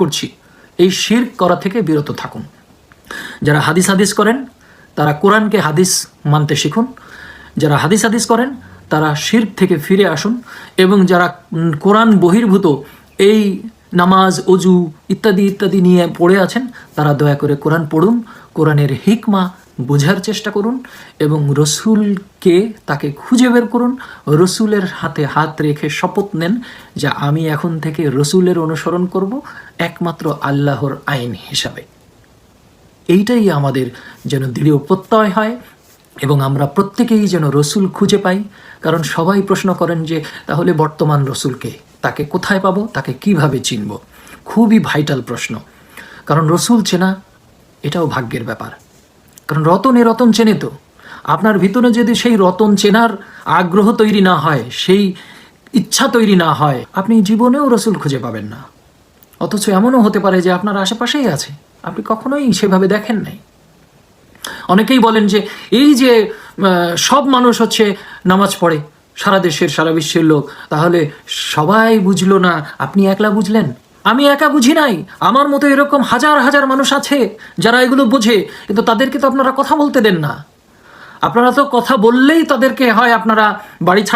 করছি, এই শিরক করা থেকে বিরত থাকুন। যারা হাদিস করেন তারা কোরআনকে হাদিস মানতে শিখুন, যারা হাদিস করেন তারা শিরক থেকে ফিরে আসুন, এবং যারা কোরআন বহির্ভূত এই নামাজ, অজু ইত্যাদি ইত্যাদি নিয়ে পড়ে আছেন তারা দয়া করে কোরআন পড়ুন, কোরআনের হিকমা বোঝার চেষ্টা করুন, এবং রসুলকে তাকে খুঁজে বের করুন। রসুলের হাতে হাত রেখে শপথ নেন যে আমি এখন থেকে রসুলের অনুসরণ করব একমাত্র আল্লাহর আইন হিসাবে। এইটাই আমাদের যেন দৃঢ় প্রত্যয় হয়, এবং আমরা প্রত্যেকেই যেন রসুল খুঁজে পাই। কারণ সবাই প্রশ্ন করেন যে তাহলে বর্তমান রসুলকে, তাকে কোথায় পাবো, তাকে কিভাবে চিনব? খুবই ভাইটাল প্রশ্ন, কারণ রসুল চেনা এটাও ভাগ্যের ব্যাপার। কারণ রতনে রতন চেনে তো, আপনার ভিতরে যদি সেই রতন চেনার আগ্রহ তৈরি না হয়, সেই ইচ্ছা তৈরি না হয়, আপনি জীবনেও রসুল খুঁজে পাবেন না। অথচ এমনও হতে পারে যে আপনার আশেপাশেই আছে, আপনি কখনোই সেভাবে দেখেন নাই। অনেকেই বলেন যে এই যে সব মানুষ হচ্ছে নামাজ পড়ে, সারা দেশের সারা বিশ্বের লোক, তাহলে সবাই বুঝলো না, আপনি একলা বুঝলেন? আমি একা বুঝি নাই, আমার মতো এরকম হাজার হাজার মানুষ আছে যারা এগুলো বোঝে, কিন্তু তাদেরকে তো আপনারা কথা বলতে দেন না। আপনারা তো কথা বললেই তাদেরকে হয় আপনারা বাড়ি ছাড়া